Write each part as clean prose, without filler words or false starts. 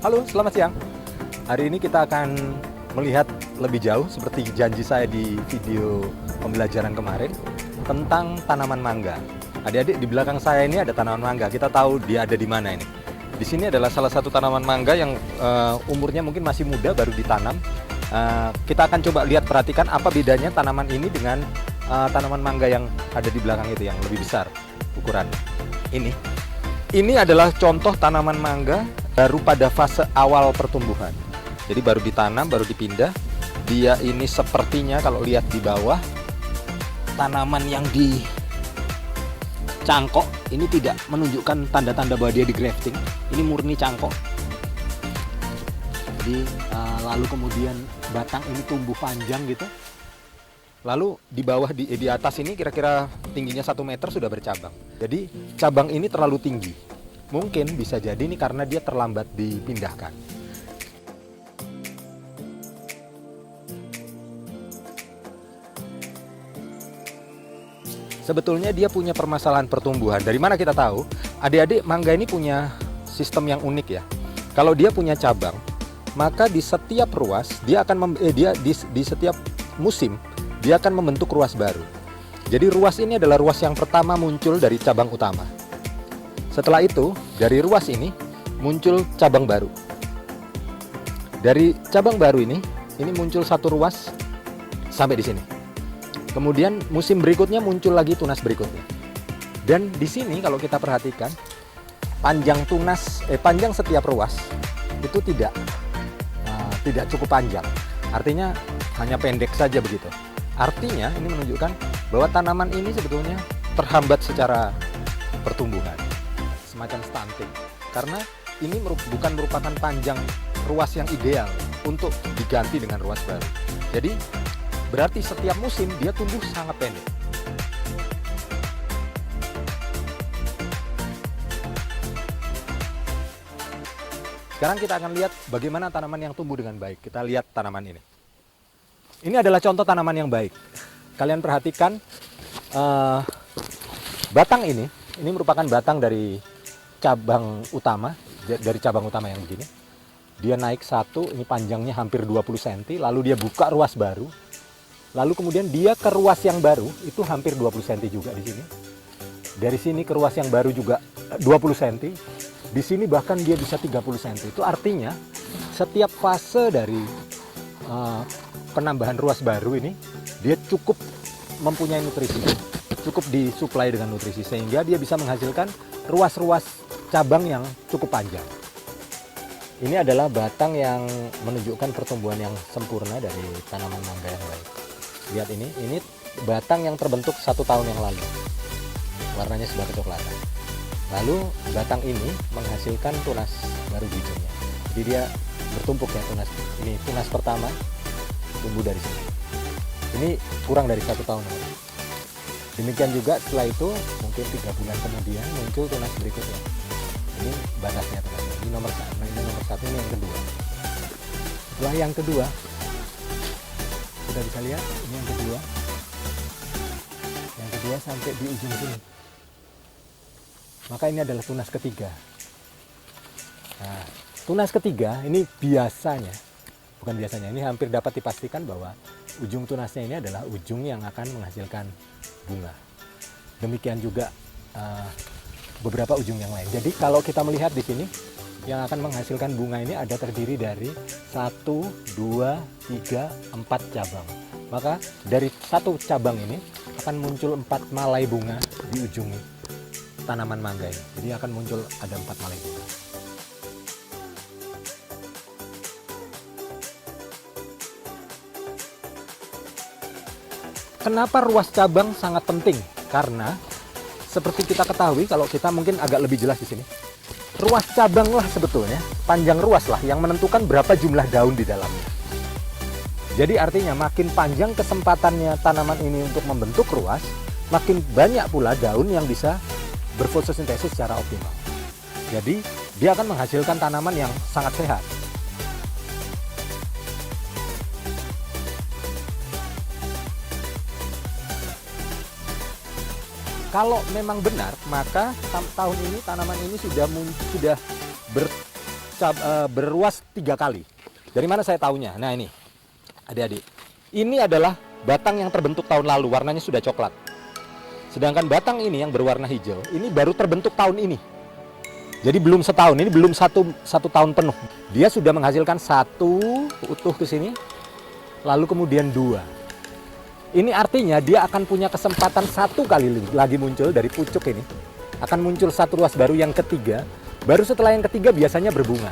Halo, selamat siang. Hari ini kita akan melihat lebih jauh seperti janji saya di video pembelajaran kemarin tentang tanaman mangga. Adik-adik, di belakang saya ini ada tanaman mangga. Kita tahu dia ada di mana ini. Di sini adalah salah satu tanaman mangga yang umurnya mungkin masih muda, baru ditanam. Kita akan coba lihat, perhatikan apa bedanya tanaman ini dengan tanaman mangga yang ada di belakang itu yang lebih besar ukuran. Ini adalah contoh tanaman mangga baru pada fase awal pertumbuhan. Jadi baru ditanam, baru dipindah. Dia ini sepertinya kalau lihat di bawah, tanaman yang dicangkok ini tidak menunjukkan tanda-tanda bahwa dia di grafting. Ini murni cangkok. Jadi lalu kemudian batang ini tumbuh panjang gitu. Lalu di bawah, di atas ini kira-kira tingginya 1 meter sudah bercabang. Jadi cabang ini terlalu tinggi. Mungkin bisa jadi ini karena dia terlambat dipindahkan. Sebetulnya dia punya permasalahan pertumbuhan. Dari mana kita tahu? Adik-adik, mangga ini punya sistem yang unik ya. Kalau dia punya cabang, maka di setiap ruas dia akan di setiap musim dia akan membentuk ruas baru. Jadi ruas ini adalah ruas yang pertama muncul dari cabang utama. Setelah itu, dari ruas ini muncul cabang baru. Dari cabang baru ini muncul satu ruas sampai di sini. Kemudian musim berikutnya muncul lagi tunas berikutnya. Dan di sini kalau kita perhatikan, panjang setiap ruas itu tidak cukup panjang. Artinya hanya pendek saja begitu. Artinya ini menunjukkan bahwa tanaman ini sebetulnya terhambat secara pertumbuhan, semacam stunting, karena ini bukan merupakan panjang ruas yang ideal untuk diganti dengan ruas baru. Jadi berarti setiap musim dia tumbuh sangat pendek. Sekarang kita akan lihat bagaimana tanaman yang tumbuh dengan baik. Kita lihat tanaman ini. Ini adalah contoh tanaman yang baik. Kalian perhatikan batang ini merupakan batang dari cabang utama yang begini. Dia naik satu, ini panjangnya hampir 20 cm, lalu dia buka ruas baru. Lalu kemudian dia ke ruas yang baru, itu hampir 20 cm juga di sini. Dari sini ke ruas yang baru juga 20 cm. Di sini bahkan dia bisa 30 cm. Itu artinya setiap fase dari penambahan ruas baru ini, dia cukup mempunyai nutrisi, cukup disuplai dengan nutrisi, sehingga dia bisa menghasilkan ruas-ruas cabang yang cukup panjang. Ini adalah batang yang menunjukkan pertumbuhan yang sempurna dari tanaman mangga yang baik. Lihat ini batang yang terbentuk 1 tahun yang lalu, warnanya sudah kecoklatan. Lalu batang ini menghasilkan tunas baru di ujungnya. Jadi dia bertumpuk ya, tunas ini tunas pertama tumbuh dari sini. Ini kurang dari 1 tahun. Demikian juga setelah itu mungkin 3 bulan kemudian muncul tunas berikutnya. Ini batasnya tunasnya. Ini nomor 1, ini yang kedua. Setelah yang kedua, sudah bisa lihat ini yang kedua. Yang kedua sampai di ujung sini. Maka ini adalah tunas ketiga. Nah, tunas ketiga ini ini hampir dapat dipastikan bahwa ujung tunasnya ini adalah ujung yang akan menghasilkan bunga. Demikian juga beberapa ujung yang lain. Jadi kalau kita melihat di sini, yang akan menghasilkan bunga ini ada terdiri dari 1, 2, 3, 4 cabang. Maka dari satu cabang ini akan muncul 4 malai bunga di ujung tanaman mangga ini. Jadi akan muncul ada 4 malai bunga. Kenapa ruas cabang sangat penting? Karena seperti kita ketahui, kalau kita mungkin agak lebih jelas di sini, ruas cabang lah sebetulnya, panjang ruas lah yang menentukan berapa jumlah daun di dalamnya. Jadi artinya makin panjang kesempatannya tanaman ini untuk membentuk ruas, makin banyak pula daun yang bisa berfotosintesis secara optimal. Jadi dia akan menghasilkan tanaman yang sangat sehat. Kalau memang benar, maka tahun ini tanaman ini sudah berruas 3 kali. Dari mana saya tahunya? Nah ini, adik-adik, ini adalah batang yang terbentuk tahun lalu, warnanya sudah coklat. Sedangkan batang ini yang berwarna hijau, ini baru terbentuk tahun ini. Jadi belum setahun, ini belum satu tahun penuh. Dia sudah menghasilkan 1 utuh ke sini, lalu kemudian 2. Ini artinya dia akan punya kesempatan 1 kali lagi muncul dari pucuk ini. Akan muncul 1 ruas baru yang ketiga, baru setelah yang ketiga biasanya berbunga.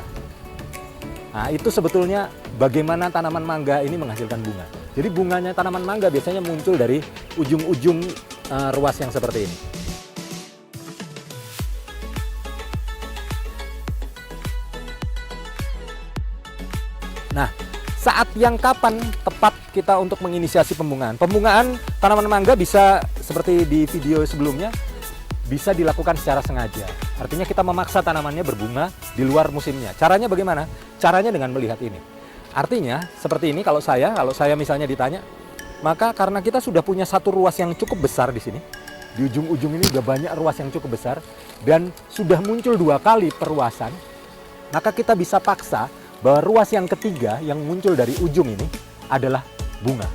Nah itu sebetulnya bagaimana tanaman mangga ini menghasilkan bunga. Jadi bunganya tanaman mangga biasanya muncul dari ujung-ujung ruas yang seperti ini. Nah, saat yang kapan tepat kita untuk menginisiasi pembungaan? Pembungaan tanaman mangga bisa seperti di video sebelumnya, bisa dilakukan secara sengaja. Artinya kita memaksa tanamannya berbunga di luar musimnya. Caranya bagaimana? Caranya dengan melihat ini. Artinya seperti ini, kalau saya misalnya ditanya, maka karena kita sudah punya 1 ruas yang cukup besar di sini, di ujung-ujung ini sudah banyak ruas yang cukup besar, dan sudah muncul 2 kali perluasan, maka kita bisa paksa bahwa ruas yang ketiga yang muncul dari ujung ini adalah bunga.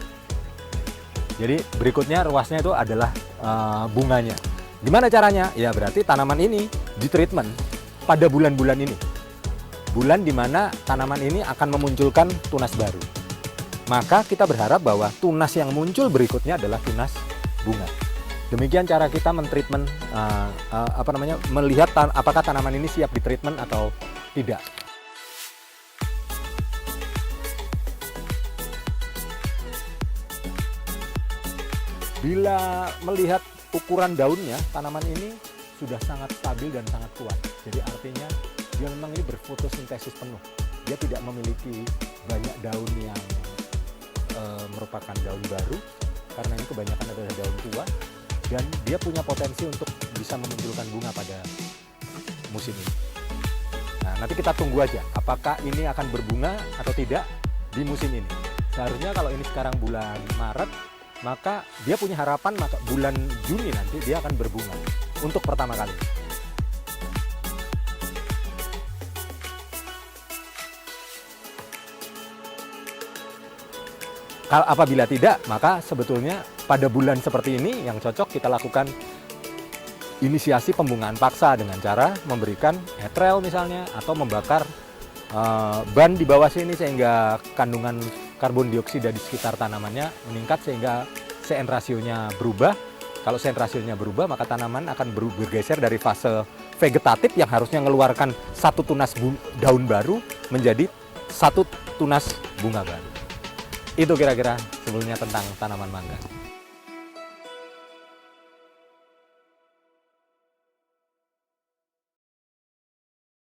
Jadi berikutnya ruasnya itu adalah bunganya. Gimana caranya? Ya berarti tanaman ini ditreatment pada bulan-bulan ini. Bulan di mana tanaman ini akan memunculkan tunas baru. Maka kita berharap bahwa tunas yang muncul berikutnya adalah tunas bunga. Demikian cara kita mentreatment, melihat apakah tanaman ini siap ditreatment atau tidak. Bila melihat ukuran daunnya, tanaman ini sudah sangat stabil dan sangat kuat. Jadi artinya dia memang ini berfotosintesis penuh. Dia tidak memiliki banyak daun yang merupakan daun baru, karena ini kebanyakan adalah daun tua, dan dia punya potensi untuk bisa memunculkan bunga pada musim ini. Nah, nanti kita tunggu aja apakah ini akan berbunga atau tidak di musim ini. Seharusnya kalau ini sekarang bulan Maret, maka dia punya harapan maka bulan Juni nanti dia akan berbunga untuk pertama kali. Kalau apabila tidak, maka sebetulnya pada bulan seperti ini yang cocok kita lakukan inisiasi pembungaan paksa dengan cara memberikan etrel misalnya, atau membakar ban di bawah sini sehingga kandungan karbon dioksida di sekitar tanamannya meningkat sehingga CN rasionya berubah. Kalau CN rasionya berubah, maka tanaman akan bergeser dari fase vegetatif yang harusnya mengeluarkan 1 tunas daun baru menjadi 1 tunas bunga baru. Itu kira-kira sebelumnya tentang tanaman mangga.